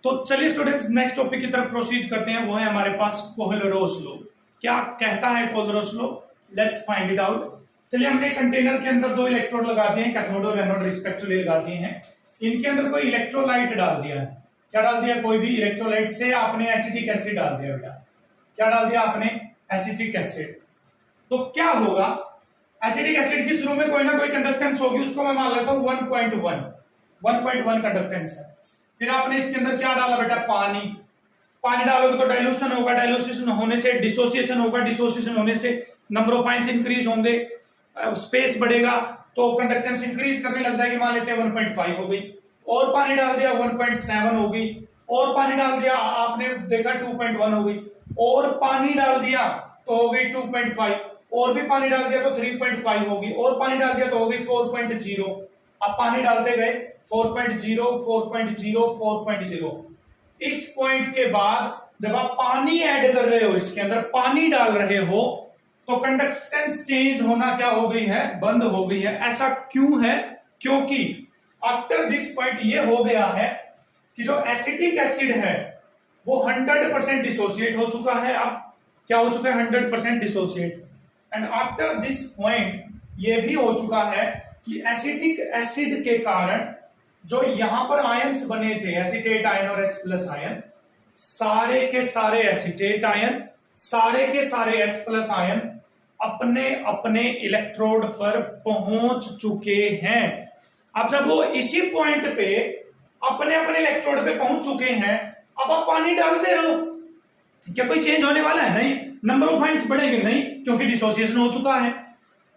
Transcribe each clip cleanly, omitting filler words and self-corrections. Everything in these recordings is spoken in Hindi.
तो चलिए स्टूडेंट्स नेक्स्ट टॉपिक की तरफ प्रोसीड करते हैं। वो है हमारे पास कोहलरोस लॉ। क्या कहता है Kohlrausch law? Let's find it out. चलिए हमने कंटेनर के अंदर दो इलेक्ट्रोड लगा दिए हैं, कैथोड और एनोड रिस्पेक्टिवली लगा दिए हैं। इनके अंदर कोई इलेक्ट्रोलाइट डाल दिया है। क्या डाल दिया? कोई भी इलेक्ट्रोलाइट से आपने एसिटिक एसिड डाल दिया बेटा। क्या डाल दिया आपने? Acetic acid. तो क्या होगा? एसिटिक एसिड की शुरू में कोई ना कोई कंडक्टेंस होगी, उसको मैं मान लेता हूं 1.1 कंडक्टेंस है। फिर आपने इसके अंदर क्या डाला बेटा? पानी डालोगे तो डाइल्यूशन होगा, डाइल्यूशन होने से डिसोसिएशन होगा, डिसोसिएशन होने से नंबर ऑफ आयंस इंक्रीज होंगे, स्पेस बढ़ेगा तो कंडक्टेंस इंक्रीज करने लग जाएगी। मान लेते हैं 1.5 हो गई, और पानी डाल दिया 1.7 हो गई, और पानी डाल दिया आपने देखा 2.1 हो गई, और पानी डाल दिया तो हो गई 2.5, और भी पानी डाल दिया तो 3.5 होगी, और पानी डाल दिया तो हो गई 4.0। अब पानी डालते गए 4.0 4.0 4.0। इस पॉइंट के बाद जब आप पानी ऐड कर रहे हो, इसके अंदर पानी डाल रहे हो, तो कंडक्टेंस चेंज होना क्या हो गई है? बंद हो गई है। ऐसा क्यों है? क्योंकि आफ्टर दिस पॉइंट ये हो गया है कि जो एसिटिक एसिड है वो 100% डिसोसिएट हो चुका है। अब क्या हो चुका है? 100% dissociate. And after this point ये भी हो चुका है कि एसिटिक एसिड के कारण जो यहां पर आयंस बने थे, एसिटेट आयन और H+ आयन, सारे के सारे एसिटेट आयन, सारे के सारे H+ आयन अपने अपने इलेक्ट्रोड पर पहुंच चुके हैं। अब जब वो इसी पॉइंट पे अपने अपने इलेक्ट्रोड पे पहुंच चुके हैं, अब आप पानी डालते रहो, क्या कोई चेंज होने वाला है? नहीं। नंबर ऑफ आयंस बढ़ेंगे? नहीं, क्योंकि डिसोसिएशन हो चुका है।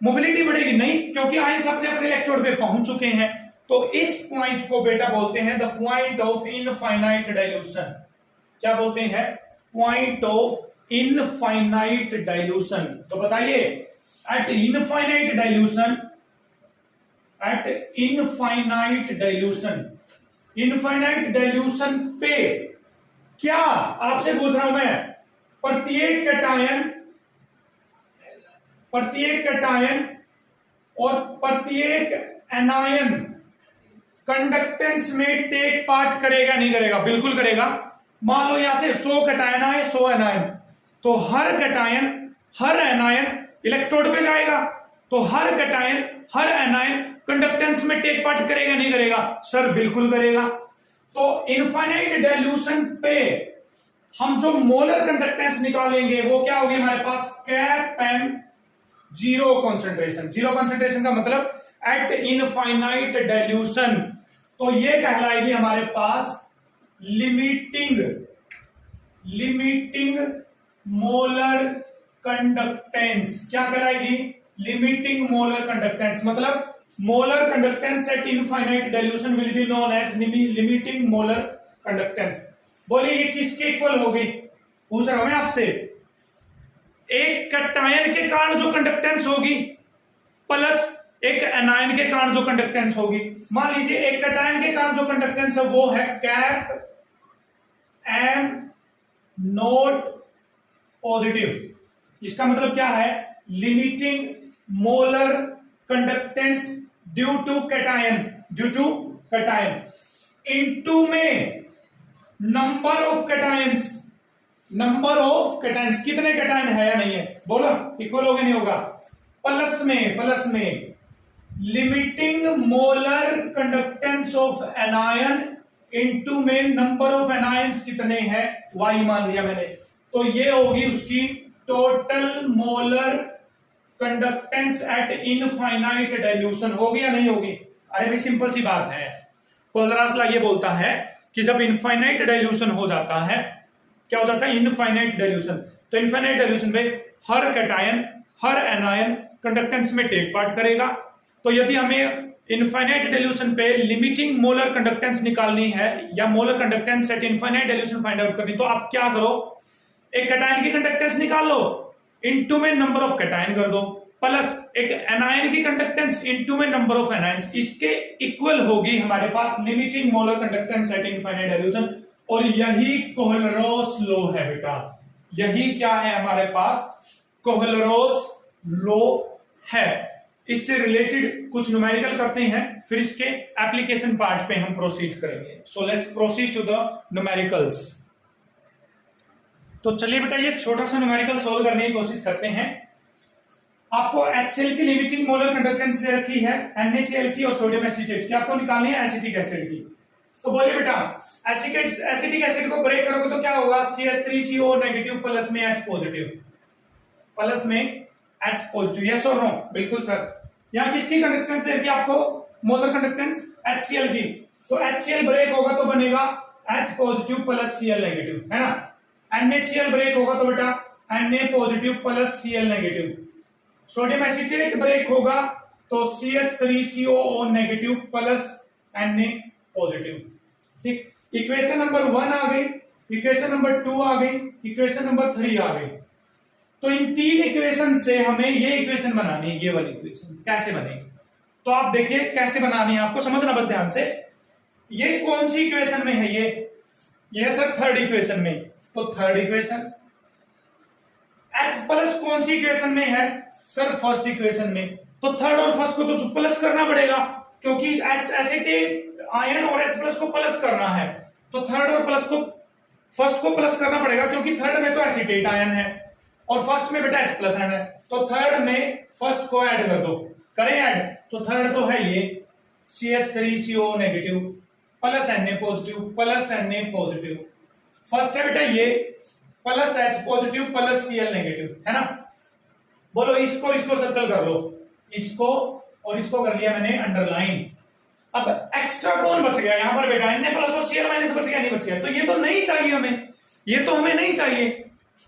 मोबिलिटी बढ़ेगी? नहीं, क्योंकि आयंस अपने अपने इलेक्ट्रोड पे पहुंच चुके हैं। तो इस पॉइंट को बेटा बोलते हैं the point of infinite dilution. क्या बोलते हैं? Point of infinite dilution. तो बताइए, eight infinite dilution, infinite dilution पे क्या आपसे पूछ रहा हूं मैं, प्रत्येक कैटायन और प्रत्येक एनायन कंडक्टेंस में टेक पार्ट करेगा नहीं करेगा? बिल्कुल करेगा। मान लो यहां से 100 कैटायन आए, 100 एनायन, तो हर कैटायन हर एनायन इलेक्ट्रोड पे जाएगा, तो हर कैटायन हर एनायन कंडक्टेंस में टेक पार्ट करेगा नहीं करेगा? सर बिल्कुल करेगा। तो इनफाइनाइट डाइल्यूशन पे हम जो मोलर कंडक्टेंस निकालेंगे वो क्या होगी हमारे पास? Cap M zero concentration. Zero concentration का मतलब एट इनफाइनाइट डाइल्यूशन, तो ये कहलाएगी हमारे पास लिमिटिंग मोलर कंडक्टेंस। क्या कहलाएगी? Limiting molar conductance. मतलब molar conductance at infinite dilution will be known as limiting molar conductance. बोलिए ये किसके इक्वल होगी? पूछ रहा हूं मैं आपसे। एक कैटायन के कारण जो कंडक्टेंस होगी प्लस एक एनायन के कारण जो कंडक्टेंस होगी। मान लीजिए एक कैटायन के कारण जो कंडक्टेंस है वो है कैप एम नॉट पॉजिटिव। इसका मतलब क्या है? Limiting molar conductance due to cation into में नंबर ऑफ कैटायंस कितने कैटायन है या नहीं है? बोलो, इक्वल होगा नहीं होगा? प्लस में limiting molar conductance of anion into में नंबर ऑफ एनायंस कितने हैं? y मान लिया मैंने, तो ये होगी उसकी total molar conductance at infinite dilution. होगी या नहीं होगी? अरे भाई सिंपल सी बात है। कोलरास लॉ ये बोलता है कि जब इनफाइनाइट डाइल्यूशन हो जाता है, क्या हो जाता है? Infinite dilution. तो इनफाइनाइट डाइल्यूशन में हर कैटायन हर एनायन कंडक्टेंस में टेक पार्ट करेगा। तो यदि हमें इनफाइनाइट डाइल्यूशन पे लिमिटिंग मोलर कंडक्टेंस निकालनी है या molar conductance at infinite dilution find out करनी, तो आप क्या करो? एक कैटायन की कंडक्टेंस निकाल लो, इनटू में नंबर ऑफ कैटायन कर दो, प्लस एक एनायन की कंडक्टेंस इनटू में नंबर ऑफ एनायंस, इसके इक्वल होगी हमारे पास limiting molar conductance at infinite dilution. और यही कोहलरोस लॉ है बेटा। यही क्या है हमारे पास? कोहलरोस लॉ है। इससे रिलेटेड कुछ न्यूमेरिकल करते हैं, फिर इसके एप्लीकेशन पार्ट पे हम प्रोसीड करेंगे। So let's proceed to the numericals. तो चलिए बेटा ये छोटा सा न्यूमेरिकल सॉल्व करने की कोशिश करते हैं। आपको HCl की लिमिटिंग मोलर कंडक्टेंस दे रखी है, NaCl की और सोडियम एसीटेट की, आपको निकालनी है एसिटिक एसिड की। तो बोलिए बेटा एसिटिक एसिड को ब्रेक करोगे तो क्या होगा, CH3CO नेगेटिव प्लस में H पॉजिटिव, प्लस में H पॉजिटिव, यस और नो? बिल्कुल सर। यहाँ किसकी कंडक्टेंस दे रखी है आपको, मोलर कंडक्टेंस HCl की, तो HCl ब्रेक होगा तो बनेगा H positive plus Cl negative, है ना। NaCl ब्रेक होगा तो बेटा Na positive plus Cl negative. Sodium acetate break होगा तो CH3COO negative plus Na positive. ठीक, इक्वेशन नंबर 1 आ गई, इक्वेशन नंबर 2 आ गई, इक्वेशन नंबर 3 आ गई। तो इन तीन इक्वेशन से हमें ये इक्वेशन बनानी है, ये वाली इक्वेशन कैसे बनेगी, तो आप देखिए कैसे बनानी है, आपको समझना बस ध्यान से। ये कौन सी इक्वेशन में है, ये सर थर्ड इक्वेशन में, तो थर्ड इक्वेशन। H प्लस कौन सी इक्वेशन में है सर, फर्स्ट इक्वेशन में, तो थर्ड और फर्स्ट को तो प्लस करना पड़ेगा क्योंकि एसिटेट आयन और H प्लस को प्लस करना है, तो थर्ड और प्लस को फर्स्ट को प्लस करना पड़ेगा क्योंकि थर्ड में तो एसिटेट आयन है और फर्स्ट में बेटा H प्लस आयन है, तो थर्ड में फर्स्ट को ऐड कर दो, करें ऐड, तो थर्ड तो है ये CH3CO negative plus Na positive plus Na positive, first है बेटा ये plus H positive plus Cl negative, है ना। बोलो इसको सर्कल कर लो, इसको और इसको कर लिया मैंने अंडरलाइन। अब एक्स्ट्रा कौन बच गया यहाँ पर बेटा, Na प्लस और Cl माइनस बच गया, नहीं बच गया, तो ये तो नहीं चाहिए हमें, ये तो हमें नहीं चाहिए,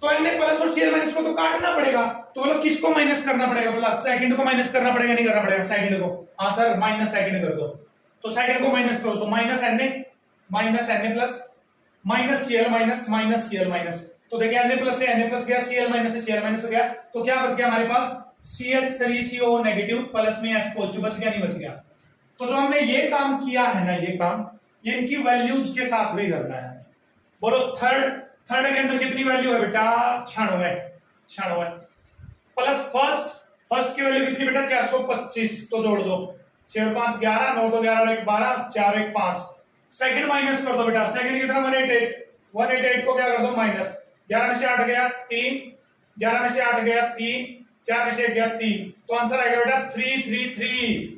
तो Na प्लस और Cl माइनस को तो काटना पड़ेगा, तो बोलो किसको माइनस करना पड़ेगा, बोला सेकंड को माइनस करना पड़ेगा, नहीं करना पड़ेगा, सेकंड को, हाँ सर माइनस सेकंड कर दो, तो सेकंड को माइनस करो, तो minus Na plus minus Cl minus Cl minus, तो देखिए Na प्लस से Na प्लस गया, Cl माइनस से Cl माइनस हो गया, तो क्या बच गया हमारे पास CH3CO नेगेटिव प्लस में H पॉजिटिव, बच गया नहीं बच गया। तो जो हमने ये काम किया है ना, ये काम ये इनकी वैल्यूज के साथ भी करना है। बोलो थर्ड के अंदर कितनी वैल्यू है बेटा, 96 प्लस फर्स्ट की वैल्यू कितनी बेटा 425, तो जोड़ दो 6 और 5 11, 9 तो 11 और 1 12, 4 1 5, सेकंड माइनस कर दो बेटा, सेकंड कितना 188 को क्या कर दो माइनस, 11 में से 8 गया 3, 11 में से 8 गया 3, 4 में से 1 गया 3, तो आंसर आएगा बेटा 333,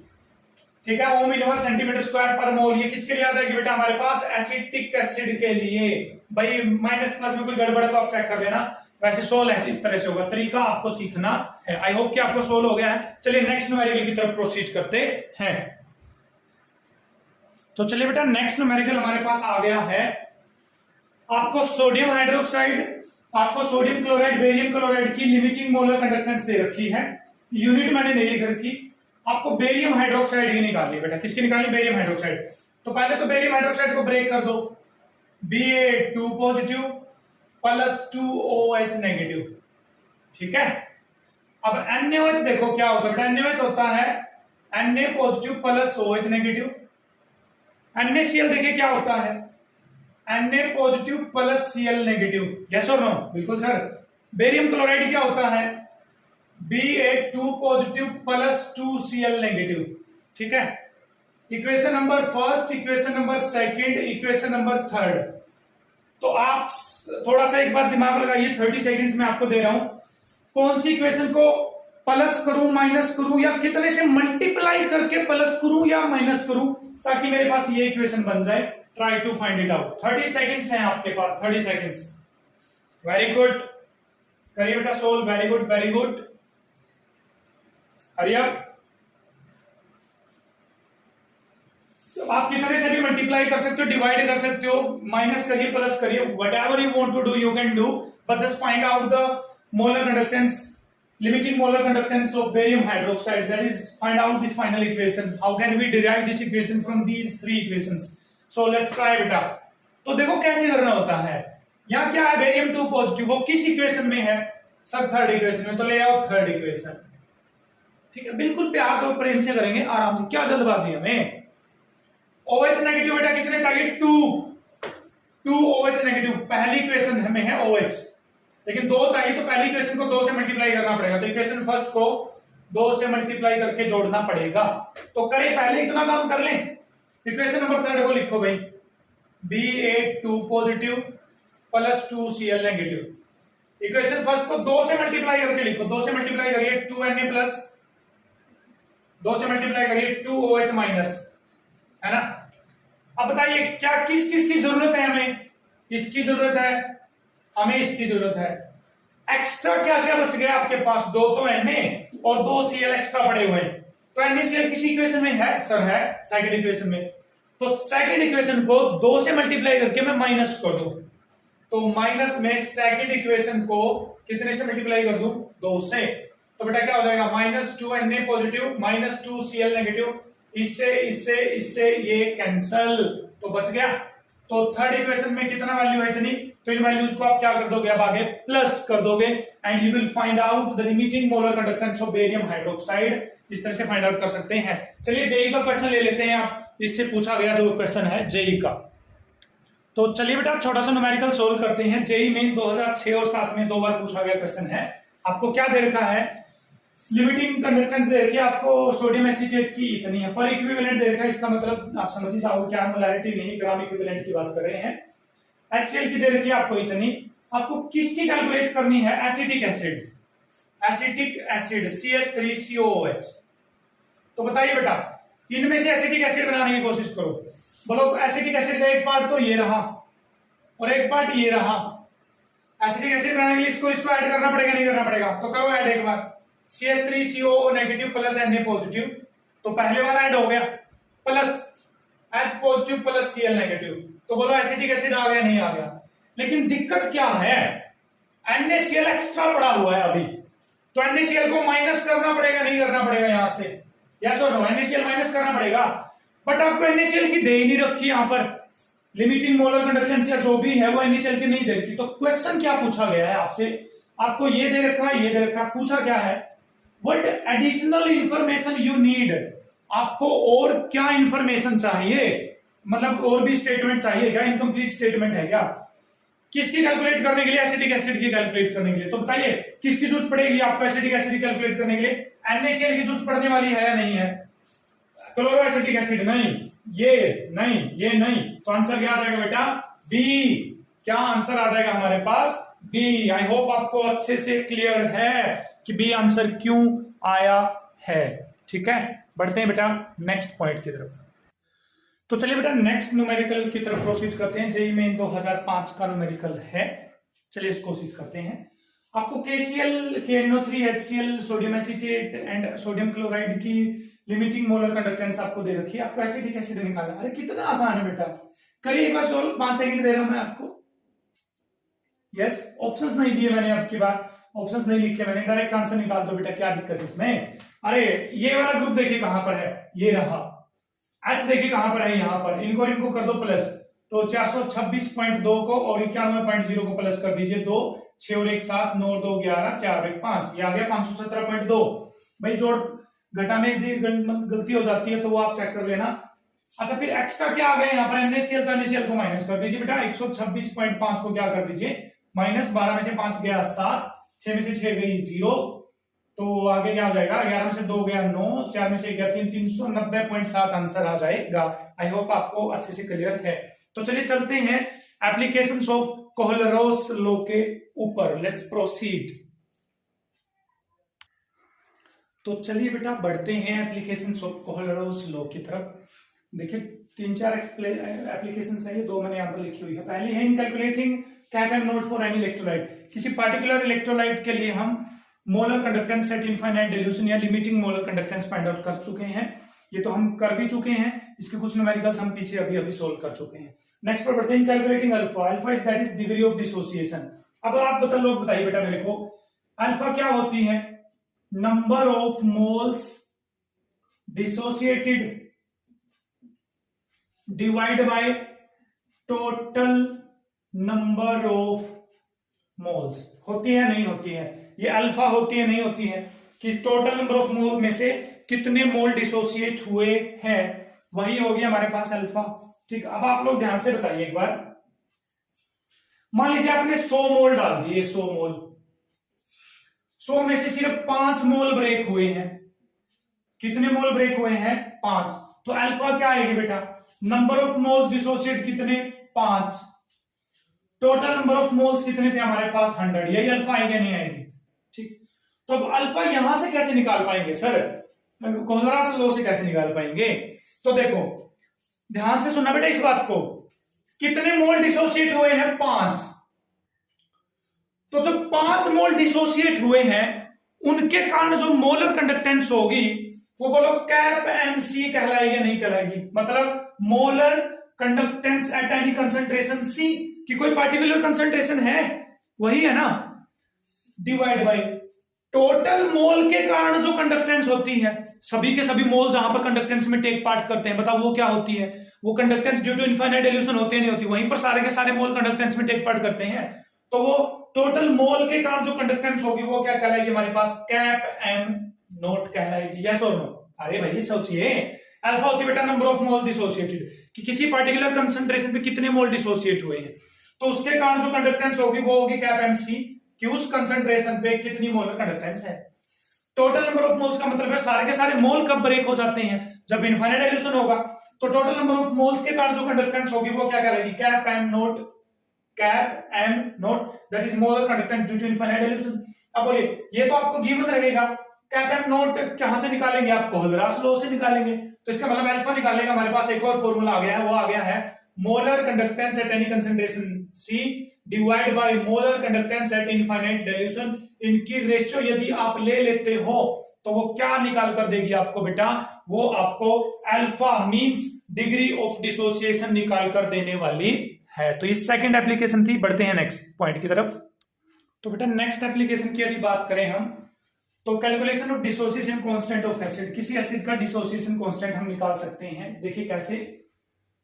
ठीक है, ओम इनवर्स सेंटीमीटर स्क्वायर पर मोल। ये किसके लिए आ जाएगी बेटा हमारे पास, एसिटिक एसिड के लिए। भाई माइनस प्लस में कोई गड़बड़ तो आप चेक कर लेना, वैसे सोल्व ऐसे इस तरह से होगा, तरीका आपको सीखना है। आई होप कि आपको सोल्व हो गया है। चलिए नेक्स्ट न्यूमेरिकल की तरफ प्रोसीड करते हैं। तो चलिए बेटा नेक्स्ट न्यूमेरिकल हमारे पास आ गया है, आपको सोडियम हाइड्रोक्साइड, आपको सोडियम क्लोराइड, बेरियम क्लोराइड की लिमिटिंग मोलर कंडक्टेंस दे रखी है, यूनिट मैंने नहीं लिख रखी, आपको बेरियम हाइड्रोक्साइड ही निकालनी है बेटा। किसकी निकालनी, बेरियम हाइड्रोक्साइड। तो पहले तो बेरियम हाइड्रोक्साइड को ब्रेक कर दो, Ba2 positive plus 2OH negative, ठीक है। अब NaOH देखो क्या होता है बेटा, NaOH होता है Na positive plus OH negative. NaCl देखिए क्या होता है, Na positive plus Cl negative, yes और नो? बिल्कुल सर। बेरियम क्लोराइड क्या होता है, Ba2 positive plus 2Cl negative, ठीक है। Equation number first, equation number second, equation number third. तो आप थोड़ा सा एक बार दिमाग लगाइए, 30 सेकंड्स में आपको दे रहा हूं, कौन सी इक्वेशन को प्लस करूं माइनस करूं या कितने से मल्टीप्लाई करके प्लस करूं या माइनस करूं ताकि मेरे पास ये इक्वेशन बन जाए। Try to find it out. 30 seconds हैं आपके पास, 30 सेकंड्स। वेरी गुड, करिए बेटा solve, very good very good, hurry up. तो आप कितने से भी मल्टीप्लाई कर सकते हो, डिवाइड कर सकते हो, माइनस करिए प्लस करिए, whatever you want to do you can do, but just find out the molar conductance, limiting molar conductance of barium hydroxide, that is find out this final equation. How can we derive this equation from these three equations? So let's try बेटा। तो देखो कैसे करना होता है। यहाँ क्या है, बेरियम 2 पॉजिटिव, वो किस इक्वेशन में है सर, थर्ड इक्वेशन में, तो ले आओ थर्ड इक्वेशन, ठीक है। बिल्कुल प्यार से और प्रेम से करेंगे, आराम से, क्या जल्दबाजी हमें। OH नेगेटिव बेटा कितने चाहिए, 2 OH नेगेटिव, पहली इक्वेशन हमें है OH, लेकिन 2 चाहिए, तो पहली इक्वेशन को 2 से मल्टीप्लाई करना पड़ेगा। तो इक्वेशन फर्स्ट को 2 से मल्टीप्लाई करके जोड़ना पड़ेगा। तो करें, पहले इतना काम कर लें। इक्वेशन नंबर 3 को लिखो भाई, Ba2 positive plus 2Cl negative. Equation first को 2 से मल्टीप्लाई करके लिखो, 2 से मल्टीप्लाई करिए 2Na प्लस, 2 से मल्टीप्लाई करिए 2OH माइनस, है ना। अब बताइए क्या किस किस की जरूरत है हमें? इसकी जरूरत है, हमें इसकी जरूरत है। एक्स्ट्रा क्या क्या बच गया आपके पास? 2 तो Na और 2Cl एक्स्ट्रा पड़े हुए हैं। तो NaCl किसी इक्वेशन में है? सर है, सेकंड इक्वेशन में। तो सेकंड इक्वेशन को 2 से मल्टीप्लाई करके मैं माइनस कर दूं, तो माइनस में सेकंड इक्वेशन को कितने से मल्टीप्लाई कर दूं? 2 से। तो बेटा क्या हो जाएगा? -2Na पॉजिटिव -2Cl नेगेटिव, इससे ये कैंसल, तो बच गया। तो थर्ड इक्वेशन में कितना वैल्यू है? इतनी। तो इन वैल्यूज को आप क्या कर दोगे? अब आगे प्लस कर दोगे and you will find out the limiting molar conductance of barium hydroxide. इस तरह से फाइंड आउट कर सकते हैं। चलिए जेई का क्वेश्चन ले लेते हैं आप, इससे पूछा गया जो क्वेश्चन है जेई का। तो चलिए बेटा छोटा सा न्यूमेरिकल सोल्व करते हैं। जेई में 2006 और 7 में 2 बार पूछा गया क्वेश्चन है। आपको क्या दे रखा है? लिमिटिंग कंडक्टेंस दे रखी है आपको सोडियम एसीटेट की इतनी है, पर इक्विवेलेंट दे रखा है। इसका मतलब आप समझ ही जाओगे क्या, मोलैरिटी नहीं, ग्राम इक्विवेलेंट की बात कर रहे हैं। HCl की दे रखी है आपको इतनी। आपको किसकी कैलकुलेट करनी है? Acetic acid, acetic acid CH3COOH। तो बताइए बेटा, इनमें से एसिटिक एसिड बनाने की कोशिश करो। बोलो एसिटिक एसिड का एक पार्ट तो ये रहा और एक पार्ट ये रहा। एसिटिक एसिड बनाने के लिए इसको ऐड करना पड़ेगा, नहीं करना पड़ेगा? तो करो ऐड एक बार। CH3COO negative plus Na positive, तो पहले वाला ऐड हो गया, plus H positive plus Cl negative. तो बोलो एसिटिक एसिड आ गया, नहीं आ गया? लेकिन दिक्कत क्या है? NaCl एक्स्ट्रा पड़ा हुआ है अभी, तो NaCl को माइनस करना पड़ेगा, नहीं करना पड़ेगा? यहां से यस और नो, NaCl माइनस करना पड़ेगा। बट आपको NaCl की दे ही नहीं रखी यहां पर, लिमिटिंग मोलर कंडक्टेंस या जो भी है वो NaCl की नहीं दे रखी। तो क्वेश्चन क्या पूछा गया है आपसे? आपको ये दे रखा है, ये दे रखा है। पूछा क्या है? What additional information you need. आपको और क्या इंफॉर्मेशन चाहिए? मतलब और भी स्टेटमेंट चाहिए क्या? इनकम्प्लीट स्टेटमेंट है क्या? किसकी कैलकुलेट करने के लिए? एसिटिक एसिड की कैलकुलेट करने के लिए। तो बताइए किसकी जरूरत पड़ेगी आपको एसिटिक एसिड की कैलकुलेट करने के लिए? NaCl की जरूरत पड़ने वाली है या नहीं है? क्लोरो एसिटिक एसिड नहीं, ये नहीं, ये नहीं। तो आंसर क्या आ जाएगा बेटा? बी। क्या आंसर आ जाएगा हमारे पास? बी। आई होप आपको अच्छे से क्लियर है कि बी आंसर क्यों आया है। ठीक है, बढ़ते हैं बेटा नेक्स्ट पॉइंट की तरफ। तो चलिए बेटा नेक्स्ट न्यूमेरिकल की तरफ प्रोसीड करते हैं। जेई में 2005 का न्यूमेरिकल है, चलिए इस कोशिश करते हैं। आपको KCl, KNO3, HCl, sodium acetate and sodium chloride की लिमिटिंग मोलर कंडक्टेंस आपको दे रखी है। आपको एसिटिक एसिड निकालना। अरे कितना आसान है बेटा, करिए एक बार सोल्व। 5 सेकंड दे रहा हूं मैं आपको। यस, ऑप्शंस नहीं दिए मैंने, आपकी बात ऑप्शंस नहीं लिखे मैंने, डायरेक्ट आंसर निकाल दो बेटा, क्या दिक्कत है इसमें? अरे ये वाला ग्रुप देखिए कहां पर है, ये रहा। H देखिए कहां पर है, यहां पर। इनको कर दो प्लस, तो 426.2 को और 91.0 को प्लस कर दीजिए। 2 6 और 1 7, 9 और 2 11, 4 और 1 5, ये आ गया 517.2। भाई जोड़ घटा में गलती हो जाती है तो वो आप चेक कर लेना। अच्छा फिर एक्स्ट्रा क्या आ गया यहाँ पर? NaCl, तो NaCl को माइनस कर दीजिए बेटा। 126.5 को क्या कर दीजिए माइनस, 12 में से 5 गया 7, 6 में से 6 गई 0, तो आगे क्या हो जाएगा? 11 में से 2 गया 9, 4 में से गया 3, 390.7 आंसर आ जाएगा। आई होप आपको अच्छे से क्लियर है। तो चलिए चलते हैं एप्लीकेशंस ऑफ कोहलरोस लॉ के ऊपर। Let's proceed. तो चलिए बेटा बढ़ते हैं एप्लीकेशंस ऑफ कोहलरोस लॉ की तरफ। देखिए 3-4 एप्लीकेशंस है, ये 2 मैंने यहाँ पर लिखी हुई है। पहली है in calculating cap and note for any electrolyte. किसी पार्टिकुलर इलेक्ट्रोलाइट के लिए हम molar conductance at infinite dilution या limiting molar conductance find out कर चुके हैं। ये तो हम कर भी चुके हैं, इसके कुछ न्यूमेरिकल्स हम पीछे अभी सोल्व कर चुके हैं। नेक्स्ट पर बढ़ते हैं calculating alpha. Alpha is that is degree of dissociation. अब आप लोग बताइए बेटा मेरे को, अल्फा क्या होती है? Number of moles dissociated divide by total number of moles. होती है नहीं होती है? ये अल्फा होती है नहीं होती है? कि टोटल नंबर ऑफ मोल में से कितने मोल डिसोसिएट हुए हैं, वही हो गया हमारे पास अल्फा। ठीक, अब आप लोग ध्यान से बताइए एक बार। मान लीजिए आपने 100 मोल डाल दिए, 100 मोल, 100 में से सिर्फ 5 मोल ब्रेक हुए हैं, कितने मोल ब्रेक हुए हैं 5, तो अल्फा क्या आएगी बेटा, नंबर ऑफ मोल्स डिसोसिएट कितने 5, टोटल नंबर ऑफ मोल्स कितने थे हमारे पास 100, यही अल्फा आएगी नहीं आएगी। ठीक, तो अब अल्फा यहां से कैसे निकाल पाएंगे सर, कोहलरास लॉ से कैसे निकाल पाएंगे, तो देखो ध्यान से सुनना बेटा इस बात को, कितने मोल डिसोसिएट हुए हैं 5, तो जो 5 मोल डिसोसिएट हुए हैं उनके कारण जो मोलर कंडक्टेंस होगी वो बोलो कैप एमसी कहलाएगी नहीं कहलाएगी, मतलब molar conductance at any concentration C, कि कोई पार्टिकुलर कंसंट्रेशन है वही है ना, डिवाइड बाय टोटल मोल के कारण जो कंडक्टेंस होती है, सभी के सभी मोल जहां पर कंडक्टेंस में टेक पार्ट करते हैं, बताओ वो क्या होती है, वो conductance due to infinite dilution होती है नहीं होती, वहीं पर सारे के सारे मोल कंडक्टेंस में टेक पार्ट करते हैं, तो वो टोटल मोल के कारण जो कंडक्टेंस होगी वो क्या कहलाएगी हमारे पास, कैप एम नोट कहलाएगी, यस और नो। अरे भाई सोचिए, अल्फा होती है बेटा नंबर ऑफ मोल डिसोसिएटेड, कि किसी पार्टिकुलर कंसंट्रेशन पे कितने मोल डिसोसिएट हुए हैं, तो उसके कारण जो कंडक्टेंस होगी वो होगी कैप एम सी, कि उस कंसंट्रेशन पे कितनी मोलर कंडक्टेंस है। टोटल नंबर ऑफ मोल्स का मतलब है सारे के सारे मोल कब ब्रेक हो जाते हैं, जब इनफाइनाइट डाइल्यूशन होगा, तो टोटल नंबर ऑफ मोल्स के कारण जो कंडक्टेंस होगी वो क्या करेगी, cap M naught, cap M naught that is molar conductance due to infinite dilution. अब बोलिए ये तो आपको गिवन रहेगा, कैप एम नोट कहां से निकालेंगे आप, कोहलरास लॉ से निकालेंगे, तो इसका मतलब अल्फा निकालेगा, हमारे पास एक और फॉर्मूला आ गया है, वो आ गया है molar conductance at any concentration C divide by molar conductance at infinite dilution, इनकी रेशियो यदि आप ले लेते हो तो वो क्या निकाल कर देगी आपको बेटा, वो आपको alpha means degree of dissociation निकाल कर देने वाली है। तो ये सेकंड एप्लीकेशन थी, बढ़ते हैं नेक्स्ट पॉइंट की तरफ। तो बेटा नेक्स्ट एप्लीकेशन की यदि बात करें हम, तो calculation of dissociation constant of acid, किसी एसिड का डिसोसिएशन कांस्टेंट हम निकाल सकते हैं। देखिए कैसे,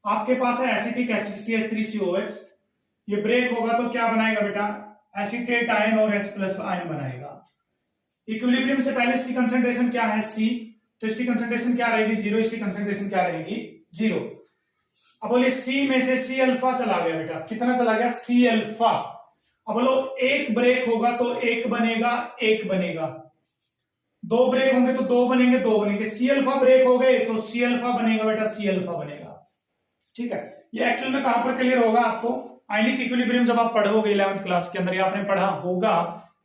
आपके पास है एसिटिक एसिड CH3COH, ये ब्रेक होगा तो क्या बनाएगा बेटा, एसीटेट आयन और H+ आयन बनाएगा। इक्विलिब्रियम से पहले इसकी कंसंट्रेशन क्या है C, तो इसकी कंसंट्रेशन क्या रहेगी 0, इसकी कंसंट्रेशन क्या रहेगी 0। अब बोलिए C में से C अल्फा चला गया बेटा, कितना चला गया C अल्फा। अब बोलो एक ब्रेक होगा तो एक बनेगा, एक बनेगा, दो ब्रेक होंगे तो दो बनेंगे, दो बनेंगे, C अल्फा ब्रेक हो गए तो C अल्फा बनेगा बेटा, C अल्फा बनेगा। ठीक है, ये एक्चुअल में कहां पर क्लियर होगा आपको, आयनिक इक्विलिब्रियम जब आप पढ़ोगे 11th क्लास के अंदर, या आपने पढ़ा होगा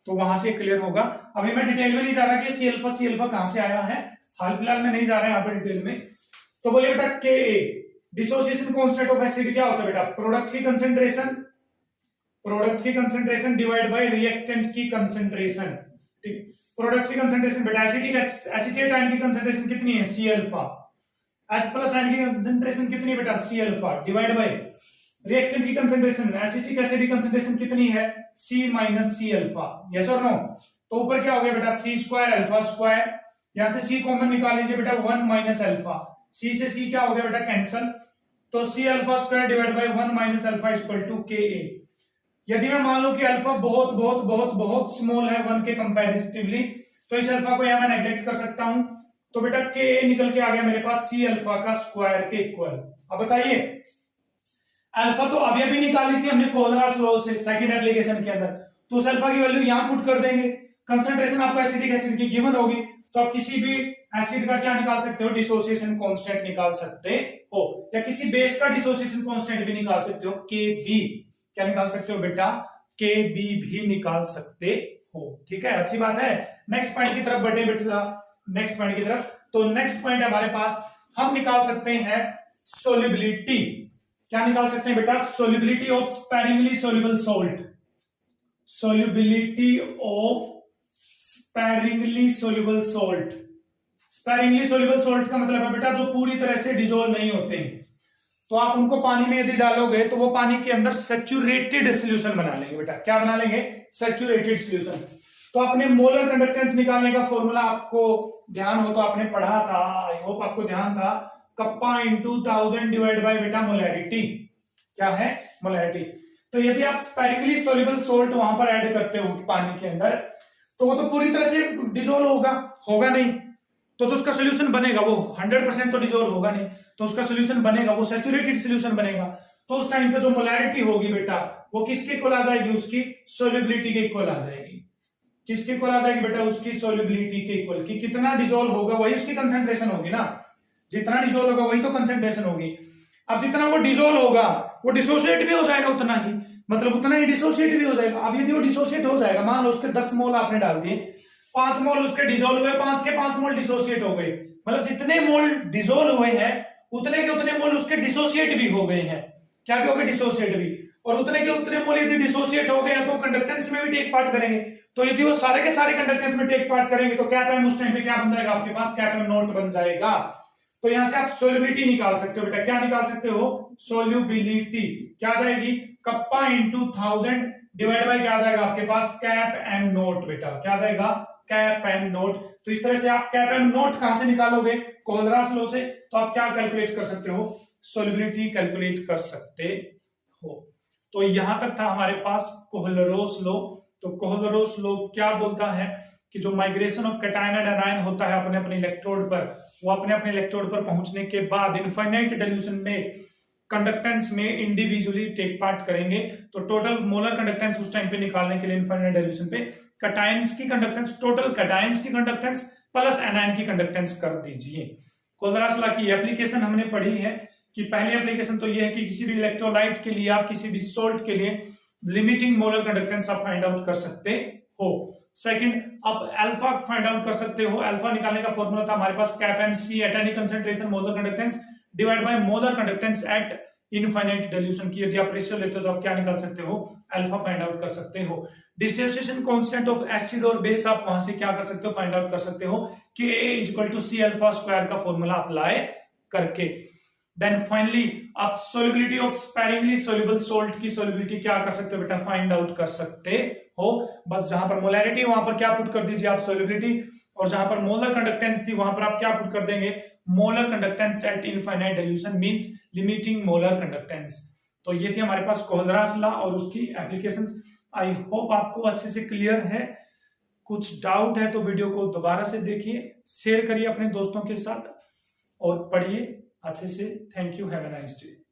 तो वहां से क्लियर होगा। अभी मैं डिटेल में नहीं जा रहा कि C अल्फा कहां से आया है, हाल फिलहाल में नहीं जा रहा है यहाँ पर डिटेल में। तो बोलिए बेटा Ka dissociation constant of acid क्या होता है बेटा, प्रोडक्ट की कंसंट्रेशन डिवाइड बाय रिएक्टेंट की कंसंट्रेशन। ठीक, प्रोडक्ट की कंसंट्रेशन बेटा, एसीटेट आयन की कंसंट्रेशन कितनी है C अल्फा, H+ आयन की कंसंट्रेशन कितनी बेटा C alpha, divide by reactant की कंसंट्रेशन, एसिटिक एसिड की कंसंट्रेशन कितनी है C - C अल्फा, यस और नो। तो ऊपर क्या हो गया बेटा C² अल्फा स्क्वायर, यहां से C कॉमन निकाल लीजिए बेटा 1 - अल्फा, C से C क्या हो गया बेटा कैंसल, तो C alpha square divide by 1 - alpha equal to Ka। यदि मैं मान लूं कि अल्फा बहुत बहुत बहुत बहुत स्मॉल है 1 के कंपैरेटिवली, तो इस अल्फा को यहां मैं नेग्लेक्ट कर सकता हूं, तो बेटा Ka निकल के आ गया मेरे पास C अल्फा का स्क्वायर के इक्वल। अब बताइए अल्फा तो अभी अभी निकाली थी हमने कोहलरास लॉ से सेकंड एप्लीकेशन के अंदर, तो उस अल्फा की वैल्यू यहां पुट कर देंगे, कंसंट्रेशन आपका एसिटिक एसिड की गिवन होगी, तो आप किसी भी एसिड का क्या निकाल सकते हो, डिसोसिएशन कांस्टेंट निकाल सकते हो, या किसी बेस का डिसोसिएशन कांस्टेंट भी निकाल सकते हो, Kb क्या निकाल सकते हो बेटा, Kb भी निकाल सकते हो। ठीक है, अच्छी बात है। नेक्स्ट पॉइंट की तरफ बढ़े बेटा, नेक्स्ट पॉइंट की तरफ। तो नेक्स्ट पॉइंट हमारे पास हम निकाल सकते हैं सोलिबिलिटी, क्या निकाल सकते हैं बेटा, solubility of sparingly soluble salt, solubility of sparingly soluble salt. Sparingly soluble salt का मतलब है बेटा जो पूरी तरह से डिसॉल्व नहीं होते हैं, तो आप उनको पानी में यदि डालोगे तो वो पानी के अंदर सैचुरेटेड सॉल्यूशन बना लेंगे बेटा, क्या बना लेंगे, सैचुरेटेड सॉल्यूशन। तो अपने मोलर कंडक्टेंस निकालने का फॉर्मूला आपको ध्यान हो तो आपने पढ़ा था, आई होप आपको ध्यान था, कप्पा इंटू 1000 डिवाइड बाय बेटा मोलैरिटी, क्या है मोलैरिटी। तो यदि आप स्पेरिंगली सोल्यूबल सॉल्ट वहां पर ऐड करते हो पानी के अंदर, तो वो तो पूरी तरह से डिसॉल्व होगा नहीं, तो जो उसका सोल्यूशन बनेगा वो 100% तो डिसॉल्व होगा नहीं, तो उसका सोल्यूशन बनेगा वो सैचुरेटेड सोल्यूशन बनेगा। तो उस टाइम पे जो मोलैरिटी होगी बेटा वो किसके इक्वल आ जाएगी, उसकी सोल्युबिलिटी के इक्वल आ जाएगी। किसके इक्वल आ जाएगी बेटा, उसकी सोल्युबिलिटी के इक्वल, कि कितना डिसॉल्व होगा वही उसकी कंसेंट्रेशन होगी ना, जितना डिसॉल्व होगा वही तो कंसेंट्रेशन होगी। अब जितना वो डिसॉल्व होगा वो डिसोसिएट भी हो जाएगा उतना ही, मतलब उतना ही डिसोसिएट भी हो जाएगा। अब यदि वो डिसोसिएट हो जाएगा, मान लो उसके 10 मोल आपने डाल दिए, 5 मोल उसके डिसॉल्व हुए, 5 के 5 मोल डिसोसिएट हो गए, मतलब जितने मोल डिसॉल्व हुए हैं उतने के उतने मोल उसके डिसोसिएट भी हो गए हैं। क्या भी हो गए, डिसोसिएट भी। और उतने के उतने मोल यदि डिसोसिएट हो गए हैं तो कंडक्टेंस में भी टेक पार्ट करेंगे। तो यदि वो सारे के सारे कंडक्टेंस में टेक पार्ट करेंगे तो कैप एम उस टाइम पे क्या बन जाएगा आपके पास, कैप एम नॉट बन जाएगा। तो यहां से आप सोल्युबिलिटी निकाल सकते हो बेटा, क्या निकाल सकते हो, सोल्युबिलिटी क्या आ जाएगी, कप्पा इंटू 1000 डिवाइड बाय क्या आ जाएगा आपके पास, कैप एम नोट बेटा, क्या आ जाएगा, कैप एम नोट। तो इस तरह से आप कैप एम नोट कहां से निकालोगे, कोहलरास लॉ से। तो आप क्या कैलकुलेट कर सकते हो, सोल्युबिलिटी कैलकुलेट कर सकते हो। तो यहां तक था हमारे पास कोहलरोस लॉ। तो कोहलरोस लॉ क्या बोलता है कि जो migration of cation and anion होता है अपने अपने इलेक्ट्रोड पर, वो अपने अपने इलेक्ट्रोड पर पहुंचने के बाद इनफाइनाइट डिल्यूशन में कंडक्टेंस में इंडिविजुअली टेक पार्ट करेंगे। तो टोटल मोलर कंडक्टेंस उस टाइम पे निकालने के लिए इनफाइनाइट डिल्यूशन पे कैटायंस की कंडक्टेंस, टोटल कैटायंस की कंडक्टेंस प्लस एनायन की कंडक्टेंस कर दीजिए। कोलरास लॉ की एप्लीकेशन हमने पढ़ी है कि पहली एप्लीकेशन तो ये है कि किसी भी इलेक्ट्रोलाइट के लिए आप किसी भी सोल्ट के लिए लिमिटिंग मोलर कंडक्टेंस आप फाइंड आउट कर सकते हो। सेकंड, आप अल्फा फाइंड आउट कर सकते हो। अल्फा निकालने का फॉर्मूला था हमारे पास cap M C at any concentration molar conductance divide by molar conductance at infinite dilution की। यदि आप रेशियो लेते हो तो आप क्या निकाल सकते हो, अल्फा फाइंड आउट कर सकते हो। डिसोसिएशन कांस्टेंट ऑफ एसिड और बेस आप वहां से क्या कर सकते हो, फाइंड आउट कर सकते हो कि A equal to C alpha square का फॉर्मूला अप्लाई करके। देन फाइनली आप solubility of sparingly soluble salt की सोल्युबिलिटी क्या कर सकते हो बेटा, फाइंड आउट कर सकते हो। बस जहां पर मोलैरिटी वहां पर क्या पुट कर दीजिए आप, सोल्युबिलिटी, और जहां पर मोलर कंडक्टेंस थी वहां पर आप क्या पुट कर देंगे, molar conductance at infinite dilution means limiting molar conductance. तो ये थी हमारे पास कोहलरास लॉ और उसकी एप्लीकेशंस। आई होप आपको अच्छे से क्लियर है। कुछ डाउट है तो वीडियो को दोबारा से देखिए, शेयर करिए अपने दोस्तों के साथ और पढ़िए अच्छे से। Thank you, have a nice day.